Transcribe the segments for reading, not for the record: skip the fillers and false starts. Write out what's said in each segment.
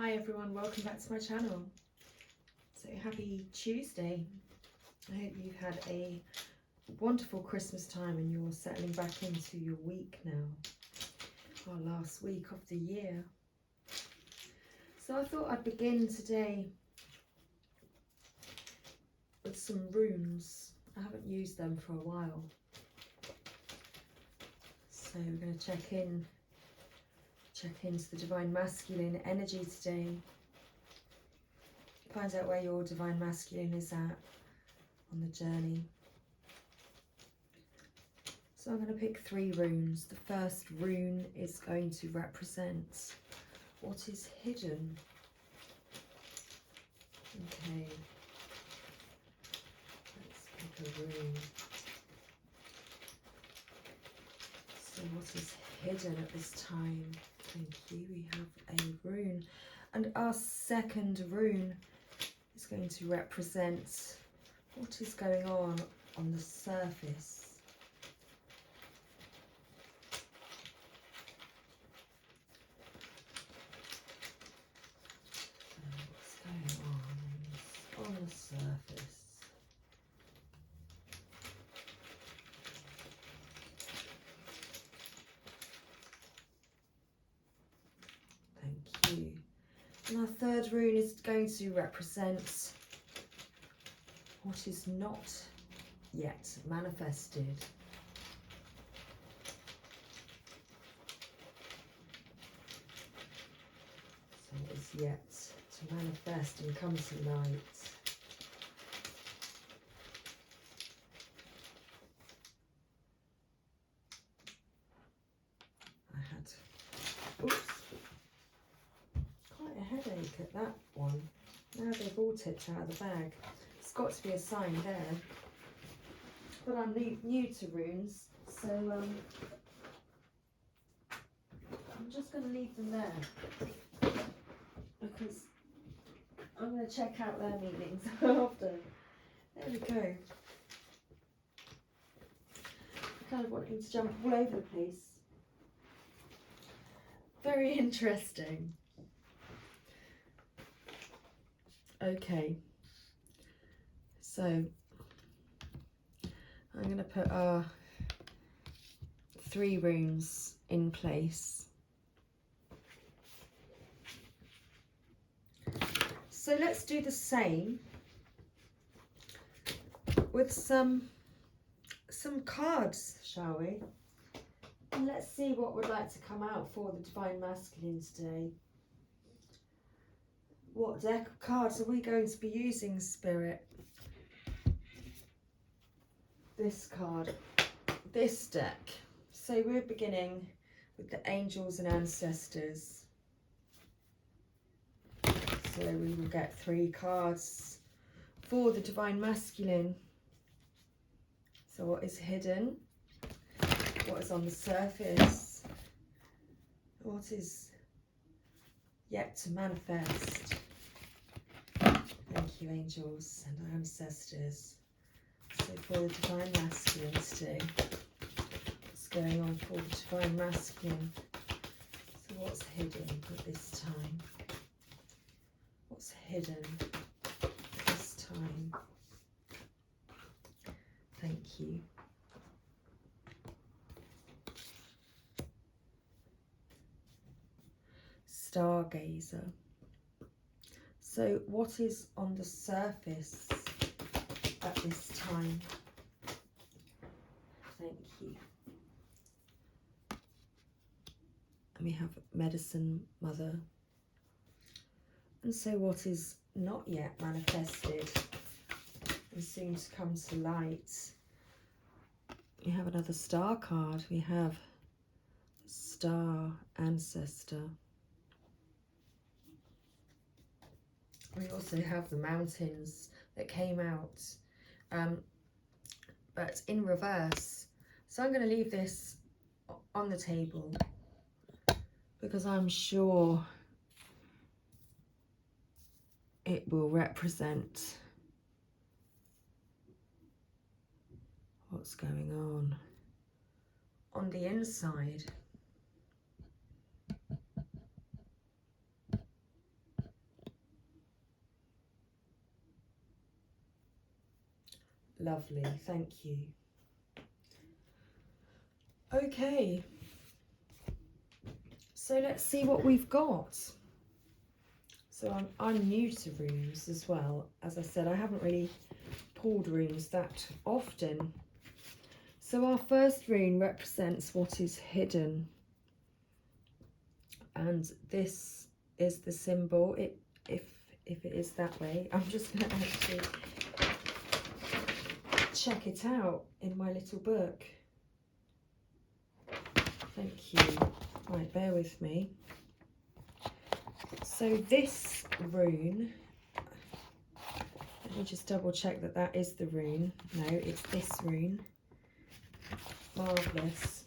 Hi everyone, welcome back to my channel. So happy Tuesday. I hope you've had a wonderful Christmas time and you're settling back into your week now, our last week of the year. So I thought I'd begin today with some runes. I haven't used them for a while. So we're going to check into the Divine Masculine energy today. Find out where your Divine Masculine is at on the journey. So I'm going to pick 3 runes. The first rune is going to represent what is hidden. Okay. Let's pick a rune. So what is hidden at this time? Thank you. We have a rune. And our second rune is going to represent what is going on the surface. What's going on the surface? Thank you. And our third rune is going to represent what is not yet manifested. So it is yet to manifest and come to light. I had, oops, quite a headache at that one. Now they've all tipped out of the bag. It's got to be a sign there. But I'm new to runes, so I'm just going to leave them there because I'm going to check out their meanings after. There we go. I'm kind of wanting to jump all over the place. Very interesting. Okay, so I'm going to put our 3 runes in place. So let's do the same with some cards, shall we? And let's see what would like to come out for the Divine Masculine today. What deck of cards are we going to be using, Spirit? This card, this deck. So we're beginning with the Angels and Ancestors. So we will get 3 cards for the Divine Masculine. So what is hidden? What is on the surface? What is yet to manifest? Thank you, Angels and Ancestors. So for the Divine Masculine today, what's going on for the Divine Masculine? So what's hidden at this time? What's hidden at this time? Thank you. Stargazer. So what is on the surface at this time? Thank you. And we have Medicine Mother. And so what is not yet manifested and soon to come to light? We have another star card. We have Star Ancestor. We also have the mountains that came out, but in reverse. So I'm going to leave this on the table because I'm sure it will represent what's going on the inside. Lovely, thank you. Okay, so let's see what we've got. So I'm new to runes as well. As I said, I haven't really pulled runes that often. So our first rune represents what is hidden. And this is the symbol. If it is that way, I'm just going to actually check it out in my little book. Thank you. Right, bear with me. So this rune, let me just double check that that is the rune. No, it's this rune. Marvellous.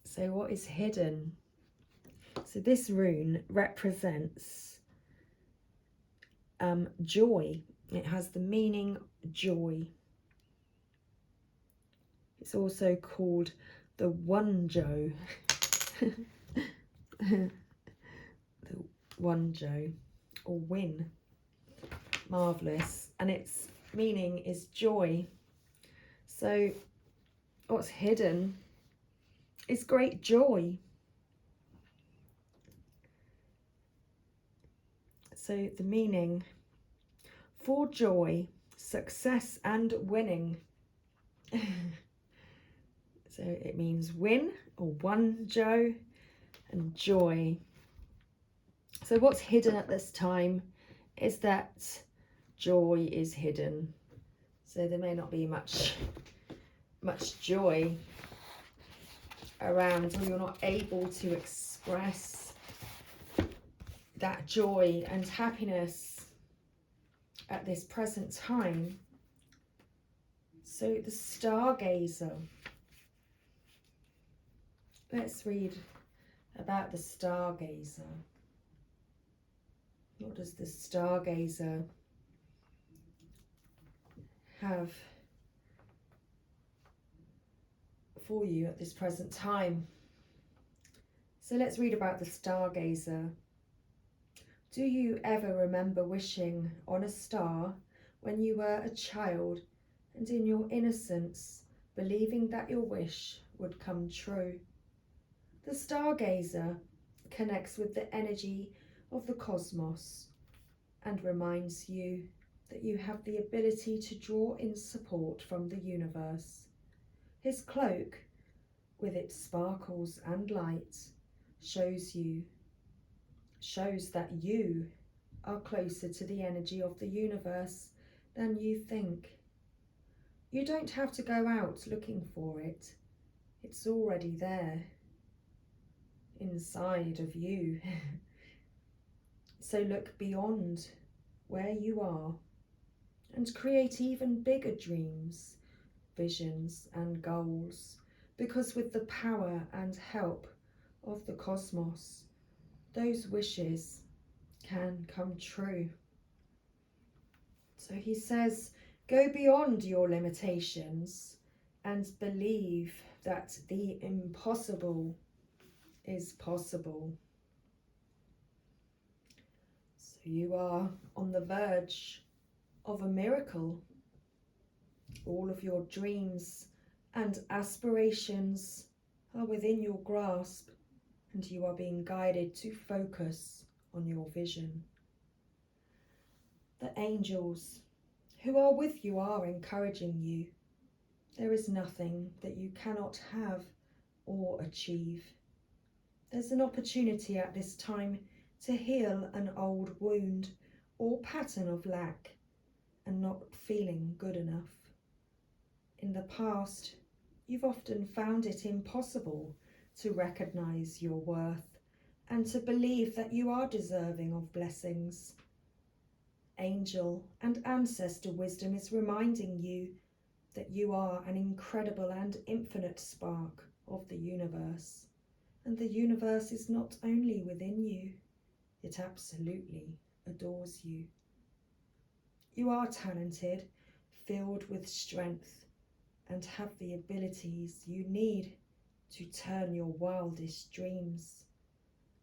So what is hidden? So this rune represents joy. It has the meaning joy. It's also called the Wunjo. The Wunjo, or win. Marvellous. And its meaning is joy. So what's hidden is great joy. So the meaning: for joy, success and winning. So it means win, or Wunjo, and joy. So what's hidden at this time is that joy is hidden. So there may not be much joy around, or you're not able to express that joy and happiness at this present time. So the Stargazer. Let's read about the Stargazer. What does the Stargazer have for you at this present time? So let's read about the Stargazer. Do you ever remember wishing on a star when you were a child, and in your innocence believing that your wish would come true? The Stargazer connects with the energy of the cosmos and reminds you that you have the ability to draw in support from the universe. His cloak, with its sparkles and light, shows that you are closer to the energy of the universe than you think. You don't have to go out looking for it. It's already there, inside of you. So look beyond where you are and create even bigger dreams, visions and goals, because with the power and help of the cosmos, those wishes can come true. So he says, go beyond your limitations and believe that the impossible is possible. So you are on the verge of a miracle. All of your dreams and aspirations are within your grasp, and you are being guided to focus on your vision. The angels who are with you are encouraging you. There is nothing that you cannot have or achieve. There's an opportunity at this time to heal an old wound or pattern of lack and not feeling good enough. In the past, you've often found it impossible to recognize your worth and to believe that you are deserving of blessings. Angel and ancestor wisdom is reminding you that you are an incredible and infinite spark of the universe. And the universe is not only within you, it absolutely adores you. You are talented, filled with strength, and have the abilities you need to turn your wildest dreams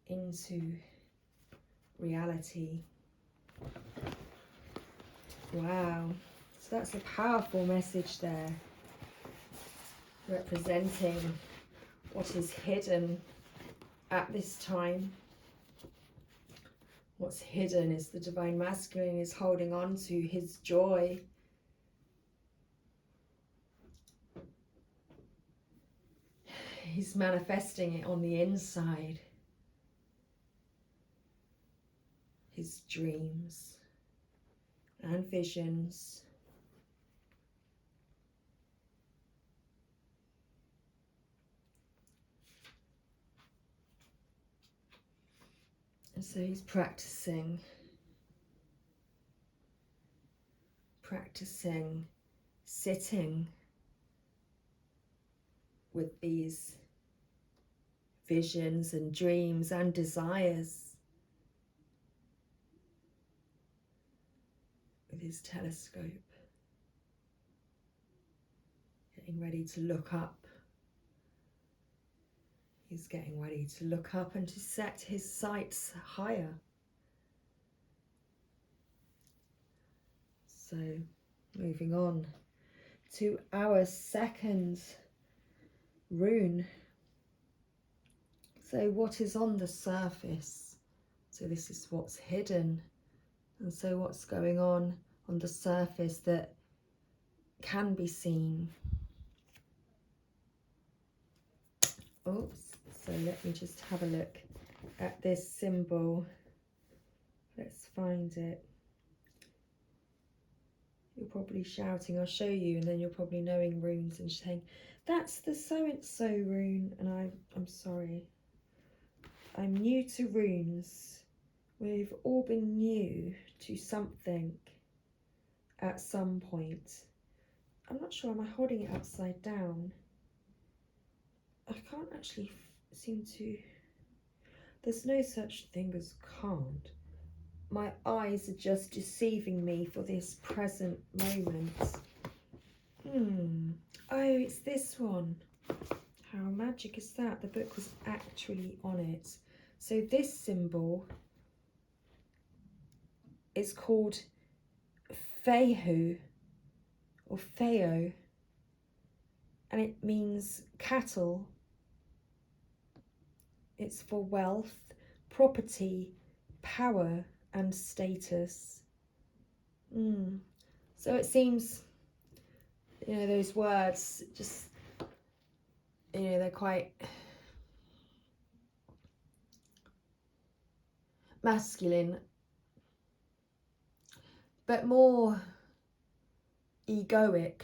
into reality. Wow. So that's a powerful message there, representing what is hidden at this time. What's hidden is the Divine Masculine is holding on to his joy. He's manifesting it on the inside. His dreams and visions. And so he's practicing sitting with these visions and dreams and desires with his telescope, getting ready to look up. He's getting ready to look up and to set his sights higher. So, moving on to our second rune. So, what is on the surface? So, this is what's hidden. And so, what's going on the surface that can be seen? Oops. So let me just have a look at this symbol. Let's find it. You're probably shouting, I'll show you, and then you're probably knowing runes and saying, that's the so-and-so rune. And I'm sorry. I'm new to runes. We've all been new to something at some point. I'm not sure, am I holding it upside down? I can't actually seem to, there's no such thing as can't. My eyes are just deceiving me for this present moment. Oh, it's this one. How magic is that? The book was actually on it. So this symbol is called Fehu or Feo, and it means cattle. It's for wealth, property, power and status. So it seems, you know, those words just, you know, they're quite masculine, but more egoic,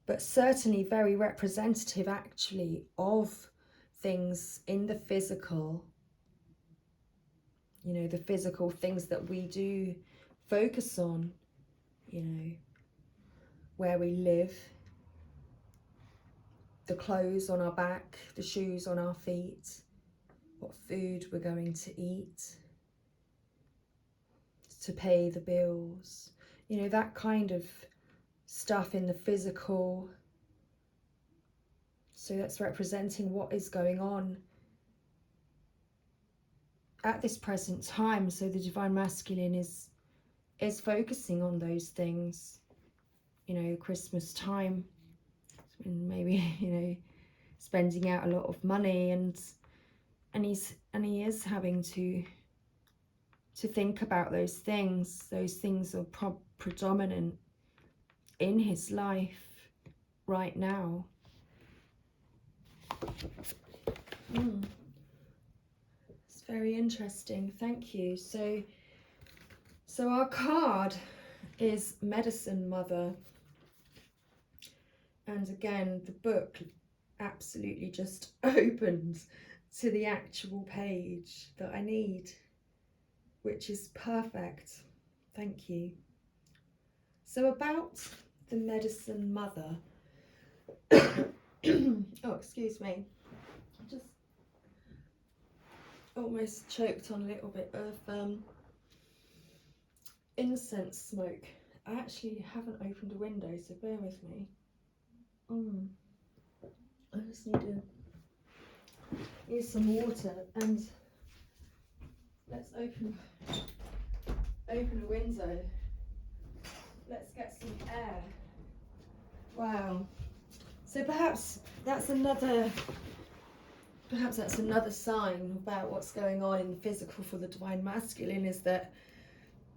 but certainly very representative actually of things in the physical, you know, the physical things that we do focus on, you know, where we live, the clothes on our back, the shoes on our feet, what food we're going to eat, to pay the bills, you know, that kind of stuff in the physical. So that's representing what is going on at this present time. So the Divine Masculine is focusing on those things, you know, Christmas time, and maybe, you know, spending out a lot of money, and he is having to think about those things. Those things are predominant in his life right now. It's very interesting. Thank you. So our card is Medicine Mother, and again the book absolutely just opened to the actual page that I need, which is perfect. Thank you. So about the Medicine Mother, oh, excuse me, I just almost choked on a little bit of incense smoke. I actually haven't opened a window, so bear with me. I just need some water, and let's open open a window. Let's get some air. Wow. So perhaps that's another sign about what's going on in the physical for the Divine Masculine, is that,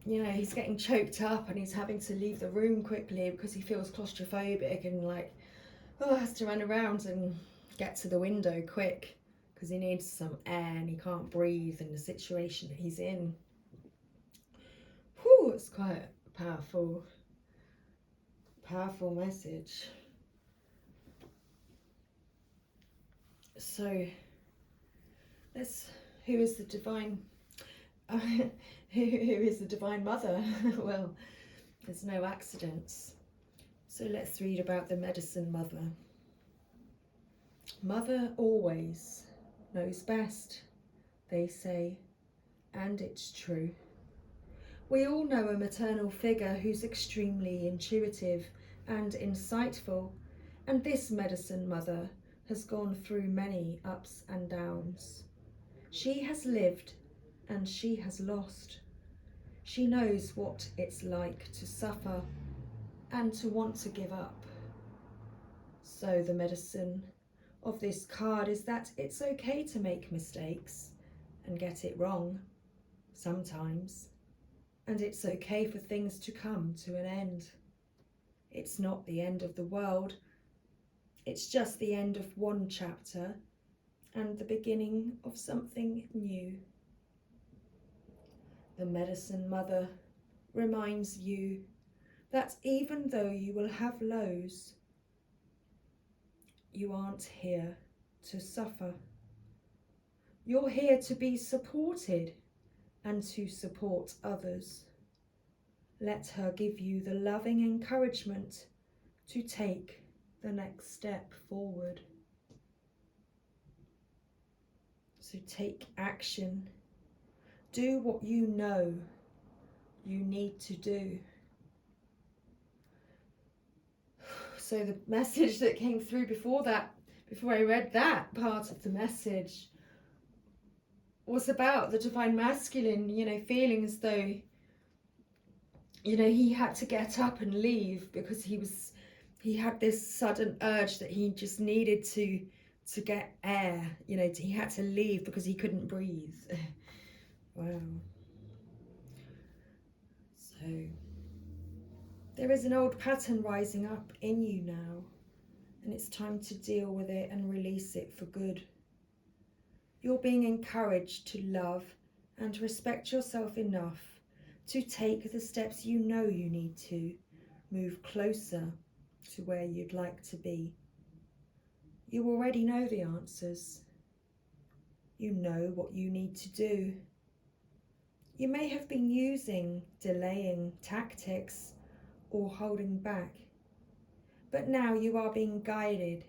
you know, he's getting choked up and he's having to leave the room quickly because he feels claustrophobic and like, oh, has to run around and get to the window quick because he needs some air and he can't breathe in the situation that he's in. Whew, it's quite a powerful message. So who is the divine who is the Divine Mother? Well, there's no accidents. So let's read about the Medicine Mother. Mother always knows best, they say, and it's true. We all know a maternal figure who's extremely intuitive and insightful, and this Medicine Mother has gone through many ups and downs. She has lived and she has lost. She knows what it's like to suffer and to want to give up. So the medicine of this card is that it's okay to make mistakes and get it wrong sometimes, and it's okay for things to come to an end. It's not the end of the world, it's just the end of one chapter and the beginning of something new. The Medicine Mother reminds you that even though you will have lows, you aren't here to suffer. You're here to be supported and to support others. Let her give you the loving encouragement to take the next step forward. So take action. Do what you know you need to do. So the message that came through before I read that part of the message, was about the Divine Masculine, you know, feeling as though, you know, he had to get up and leave because he had this sudden urge that he just needed to get air, you know, he had to leave because he couldn't breathe. Wow. So there is an old pattern rising up in you now, and it's time to deal with it and release it for good. You're being encouraged to love and respect yourself enough to take the steps you know you need to move closer to where you'd like to be. You already know the answers. You know what you need to do. You may have been using delaying tactics or holding back, but now you are being guided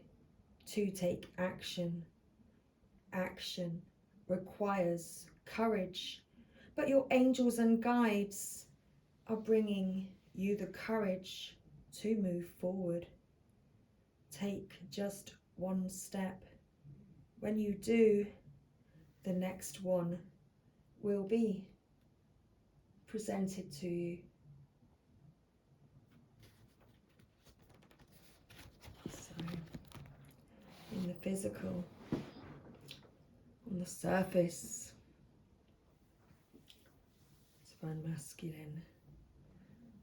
to take action. Action requires courage, but your angels and guides are bringing you the courage to move forward. Take just one step. When you do, the next one will be presented to you. So, in the physical, on the surface, Divine Masculine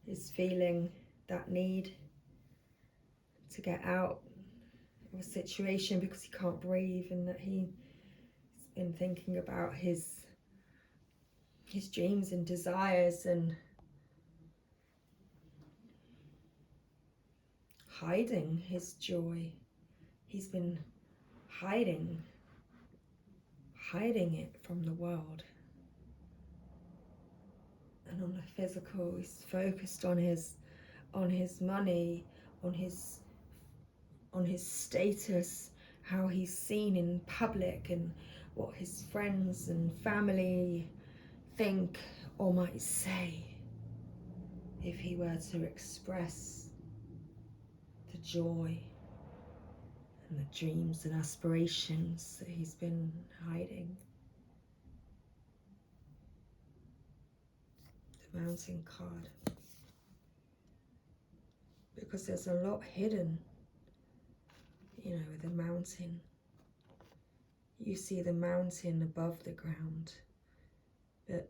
is feeling that need to get out of a situation because he can't breathe, and that he's been thinking about his dreams and desires and hiding his joy. He's been hiding it from the world. And on the physical, he's focused on his money, on his status, how he's seen in public, and what his friends and family think or might say if he were to express the joy and the dreams and aspirations that he's been hiding. the Mountain card. Because there's a lot hidden, you know, with the mountain. You see the mountain above the ground, but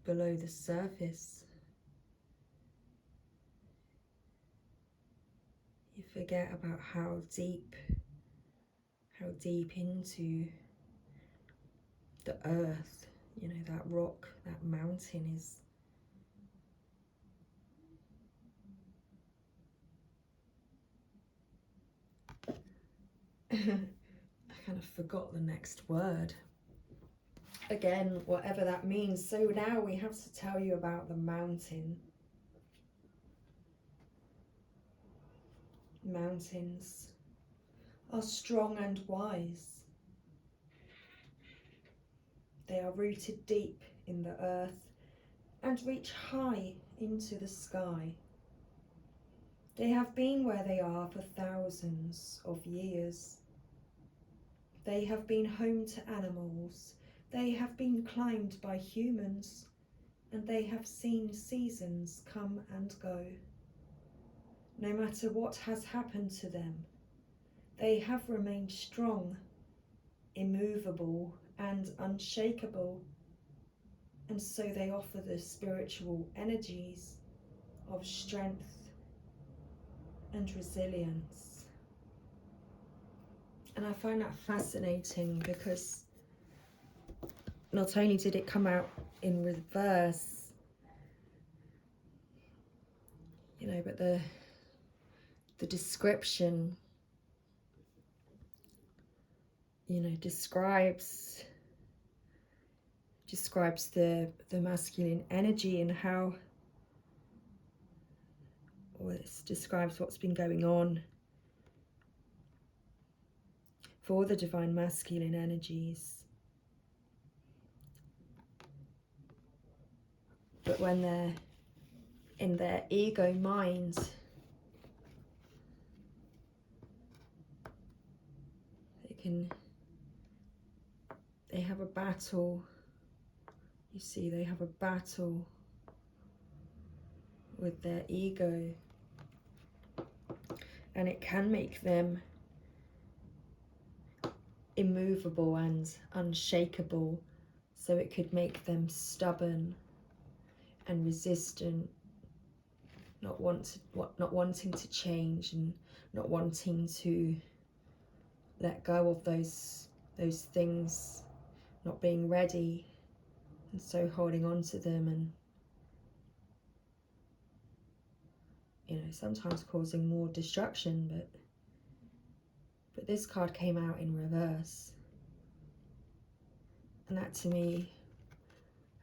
below the surface, you forget about how deep into the earth, you know, that rock, that mountain is. I kind of forgot the next word. Again, whatever that means. So now we have to tell you about the mountain. Mountains are strong and wise. They are rooted deep in the earth and reach high into the sky. They have been where they are for thousands of years. They have been home to animals. They have been climbed by humans, and they have seen seasons come and go. No matter what has happened to them, they have remained strong, immovable, and unshakable, and so they offer the spiritual energies of strength and resilience. And I find that fascinating because not only did it come out in reverse, you know, but the description, you know, describes the masculine energy and how, or it describes what's been going on for the divine masculine energies. But when they're in their ego mind, they have a battle. You see, they have a battle with their ego, and it can make them immovable and unshakable. So it could make them stubborn and resistant, not wanting to change and not wanting to let go of those things, not being ready, and so holding on to them, and, you know, sometimes causing more destruction. But this card came out in reverse, and that to me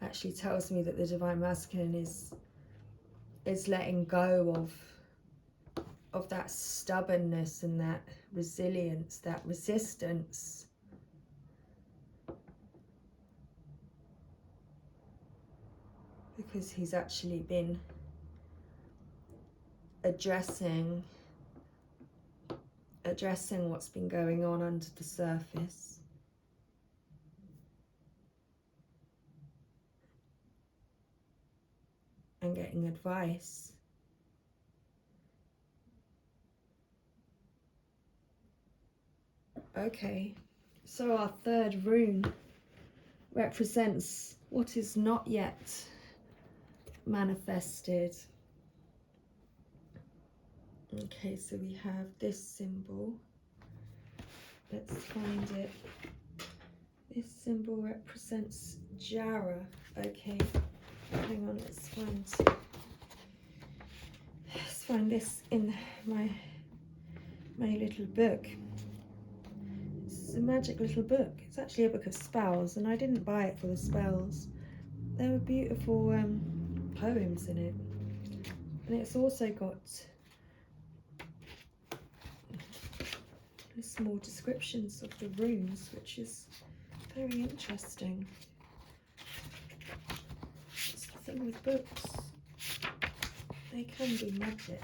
actually tells me that the divine masculine is letting go of that stubbornness and that resilience, that resistance. Because he's actually been addressing what's been going on under the surface. And getting advice. Okay, so our third rune represents what is not yet manifested. Okay, so we have this symbol. Let's find it. This symbol represents Jara. Okay, hang on, let's find this in my little book. It's a magic little book. It's actually a book of spells, and I didn't buy it for the spells. There were beautiful poems in it, and it's also got small descriptions of the runes, which is very interesting. That's the thing with books, they can be magic.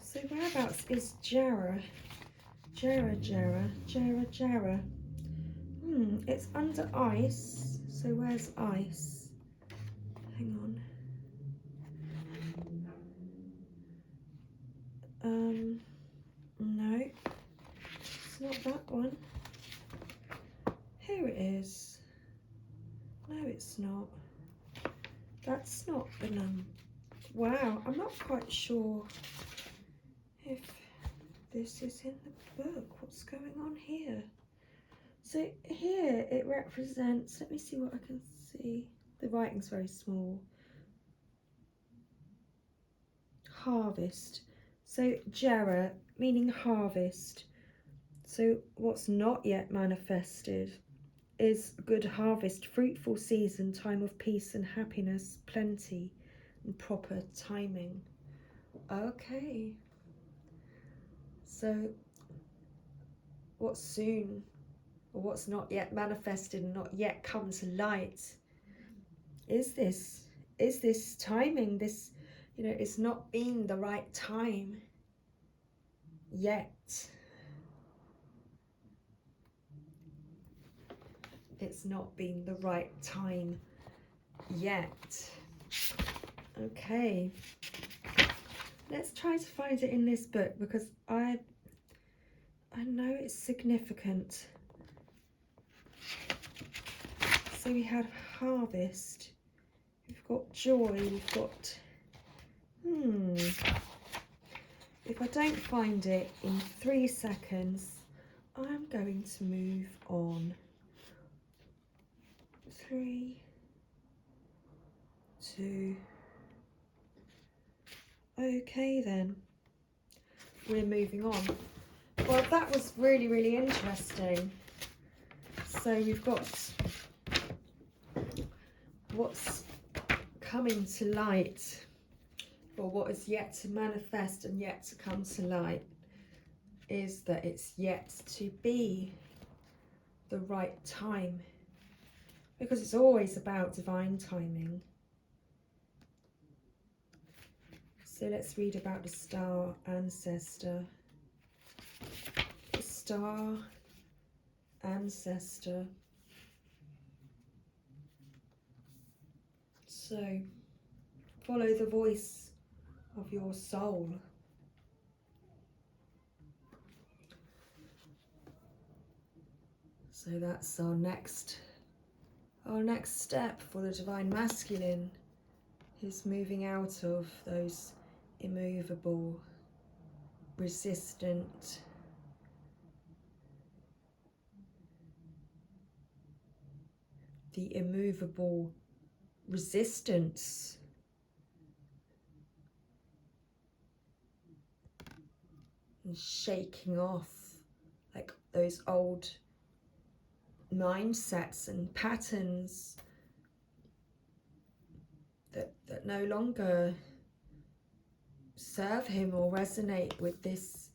So whereabouts is Jara? Jara. It's under ice. So where's ice? Hang on. No, it's not that one. Here it is. No, it's not. That's not the number. Wow, I'm not quite sure if this is in the book. What's going on here? So here it represents, let me see what I can see. The writing's very small. Harvest. So Jera, meaning harvest. So what's not yet manifested is good harvest, fruitful season, time of peace and happiness, plenty and proper timing. Okay. So what's soon, or what's not yet manifested and not yet come to light, is this timing, this, it's not been the right time yet. It's not been the right time yet. Okay. Let's try to find it in this book, because I know it's significant. So we have harvest, we've got joy, we've got, if I don't find it in 3 seconds, I'm going to move on. 3, 2, okay then, we're moving on. Well, that was really, really interesting. So we've got what's coming to light, or what is yet to manifest and yet to come to light, is that it's yet to be the right time, because it's always about divine timing. So let's read about the star ancestor. The star ancestor. So follow the voice of your soul. So that's our next step for the divine masculine, is moving out of those immovable, resistant, the immovable resistance and shaking off like those old mindsets and patterns that no longer serve him or resonate with this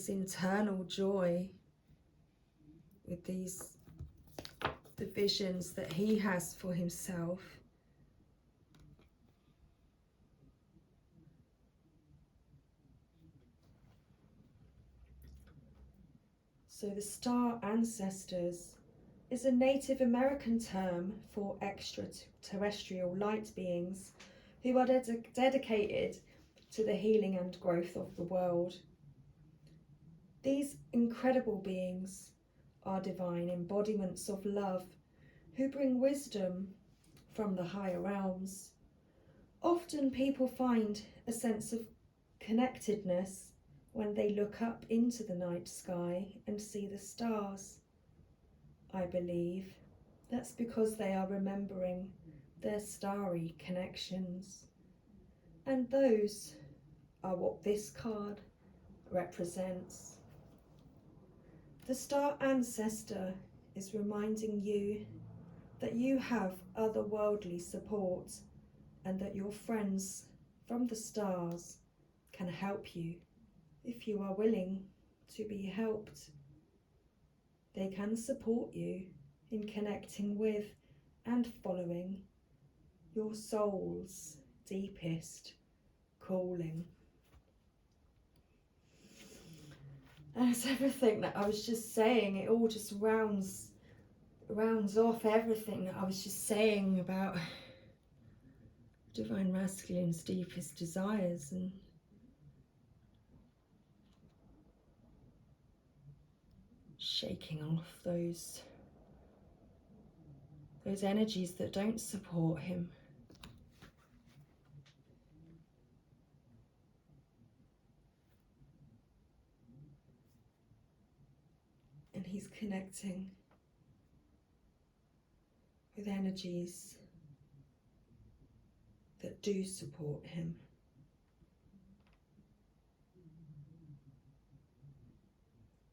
internal joy, with the visions that he has for himself. So the star ancestors is a Native American term for extraterrestrial light beings who are dedicated to the healing and growth of the world. These incredible beings are divine embodiments of love who bring wisdom from the higher realms. Often people find a sense of connectedness when they look up into the night sky and see the stars. I believe that's because they are remembering their starry connections. And those are what this card represents. The star ancestor is reminding you that you have otherworldly support and that your friends from the stars can help you if you are willing to be helped. They can support you in connecting with and following your soul's deepest calling. And it's everything that I was just saying. It all just rounds off everything that I was just saying about Divine Masculine's deepest desires, and shaking off those energies that don't support him. And he's connecting with energies that do support him.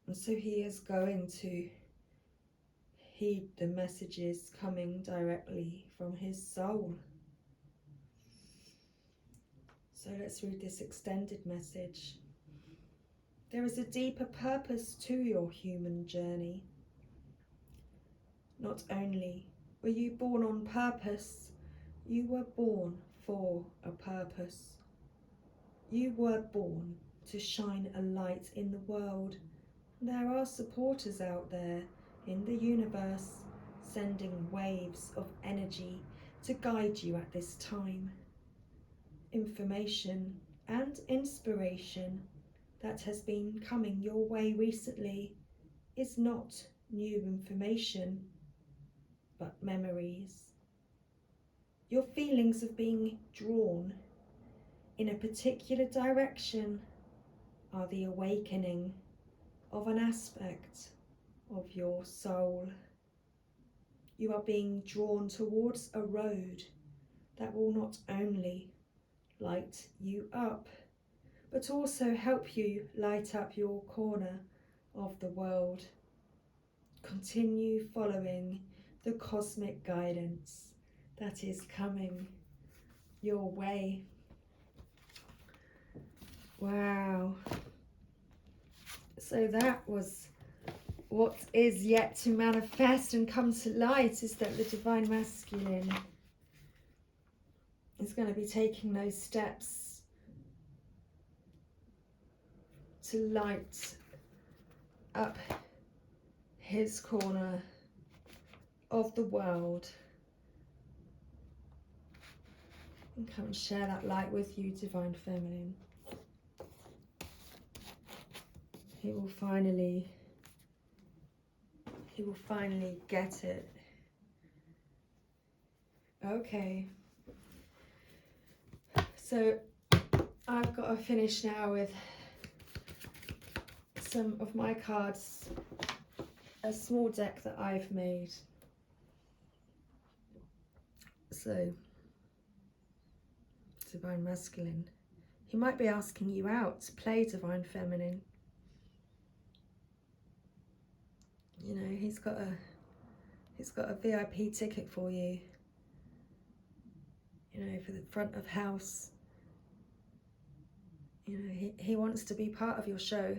And so he is going to heed the messages coming directly from his soul. So let's read this extended message. There is a deeper purpose to your human journey. Not only were you born on purpose, you were born for a purpose. You were born to shine a light in the world. There are supporters out there in the universe sending waves of energy to guide you at this time. Information and inspiration that has been coming your way recently is not new information, but memories. Your feelings of being drawn in a particular direction are the awakening of an aspect of your soul. You are being drawn towards a road that will not only light you up, but also help you light up your corner of the world. Continue following the cosmic guidance that is coming your way. Wow. So that was what is yet to manifest and come to light, is that the Divine Masculine is going to be taking those steps to light up his corner of the world and come and share that light with you, Divine Feminine. He will finally get it. Okay. So I've got to finish now with some of my cards, a small deck that I've made. So, Divine Masculine, he might be asking you out to play Divine Feminine. You know, he's got a VIP ticket for you. You know, for the front of house. You know, he wants to be part of your show.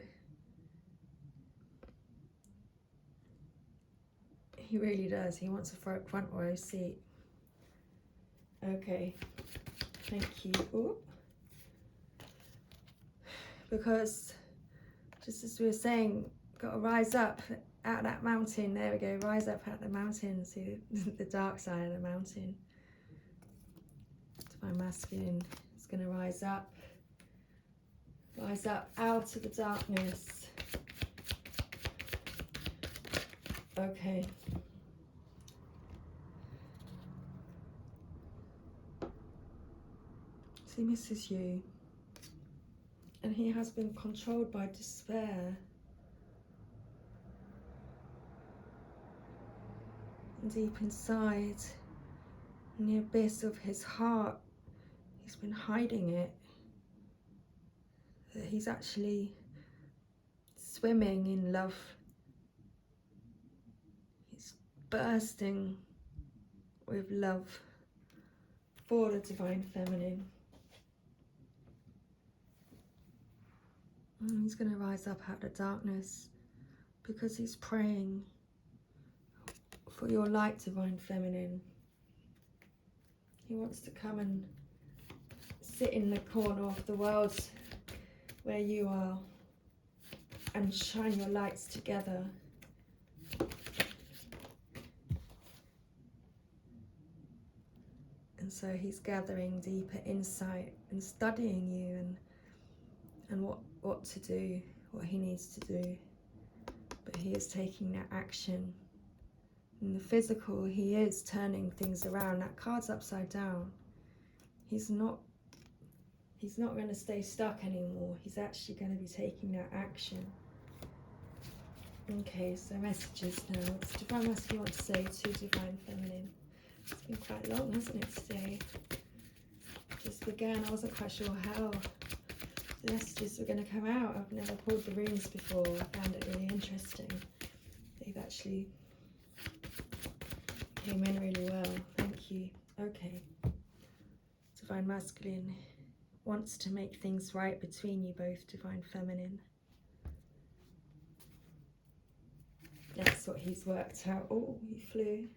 He really does. He wants a front row seat. Okay, thank you. Ooh. Because, just as we were saying, got to rise up out of that mountain. There we go, rise up out of the mountain, see the dark side of the mountain. Divine Masculine is going to rise up out of the darkness. Okay. He misses you, and he has been controlled by despair. And deep inside, in the abyss of his heart, he's been hiding it. That he's actually swimming in love. He's bursting with love for the Divine Feminine. And he's going to rise up out of the darkness because he's praying for your light, Divine Feminine. He wants to come and sit in the corner of the world where you are and shine your lights together. And so he's gathering deeper insight and studying you and what to do, what he needs to do. But he is taking that action. In the physical, he is turning things around. That card's upside down. He's not going to stay stuck anymore. He's actually going to be taking that action. Okay, so messages now. What's Divine Masculine want to say to Divine Feminine? It's been quite long, hasn't it, today? Just began. I wasn't quite sure how the messages were going to come out. I've never pulled the runes before. I found it really interesting. They've actually came in really well. Thank you. Okay. Divine Masculine wants to make things right between you both, Divine Feminine. That's what he's worked out. Oh, he flew.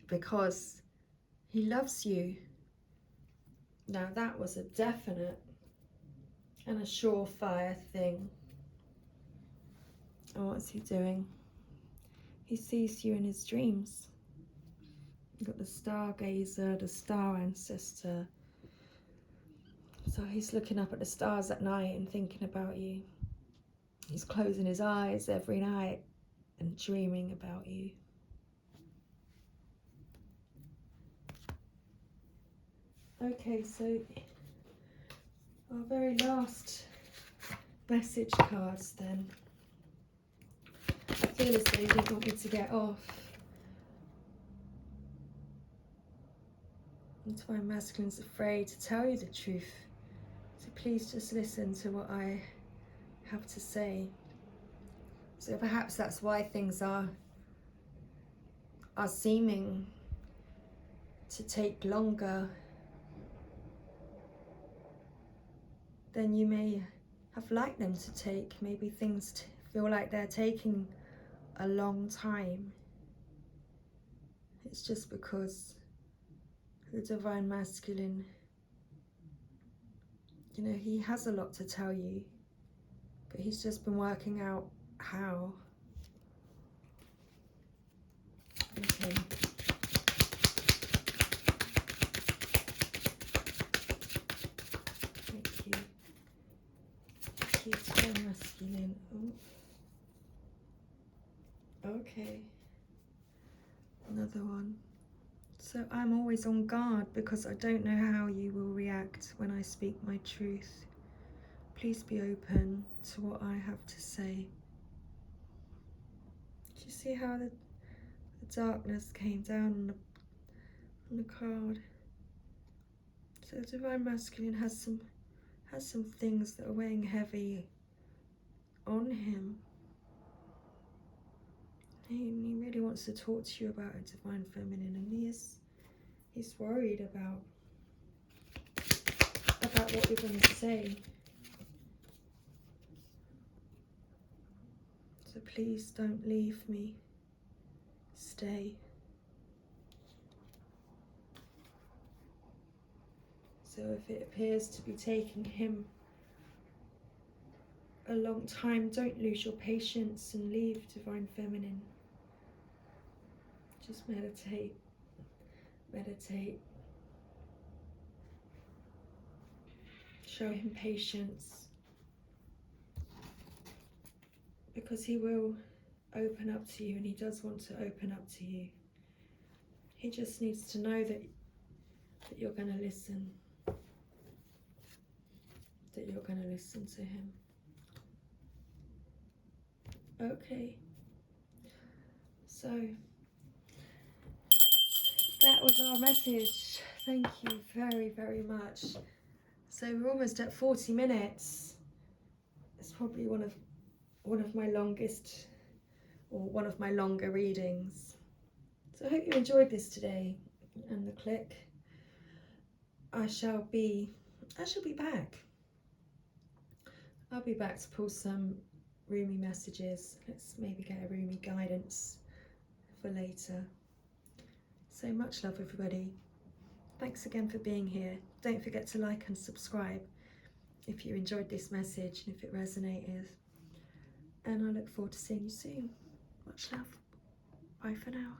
Because he loves you. Now that was a definite and a surefire thing. And what's he doing? He sees you in his dreams. You've got the Stargazer, the Star Ancestor. So he's looking up at the stars at night and thinking about you. He's closing his eyes every night and dreaming about you. Okay, so our very last message cards then. I feel as though you didn't want me to get off. Divine Masculine's afraid to tell you the truth. So please just listen to what I have to say. So perhaps that's why things are seeming to take longer than you may have liked them to take. Maybe things feel like they're taking a long time. It's just because the Divine Masculine, you know, he has a lot to tell you, but he's just been working out how. Okay. Thank you. Thank you, Divine Masculine. Oh. Okay. Another one. So I'm always on guard because I don't know how you will react when I speak my truth. Please be open to what I have to say. Do you see how the darkness came down on the card? So the Divine Masculine has some things that are weighing heavy on him. He really wants to talk to you about a Divine Feminine, and he's worried about what you're going to say. So please don't leave me. Stay. So if it appears to be taking him a long time, don't lose your patience and leave, Divine Feminine. Just meditate. Meditate. Show him patience, because he will open up to you, and he does want to open up to you. He just needs to know that you're going to listen, that you're going to listen to him. Okay, so that was our message. Thank you very, very much. So we're almost at 40 minutes. It's probably one of my longest, or one of my longer readings. So I hope you enjoyed this today and the click. I shall be back. I'll be back to pull some roomy messages. Let's maybe get a roomy guidance for later. So much love, everybody. Thanks again for being here. Don't forget to like and subscribe. if you enjoyed this message and if it resonated. And I look forward to seeing you soon. Much love. Bye for now.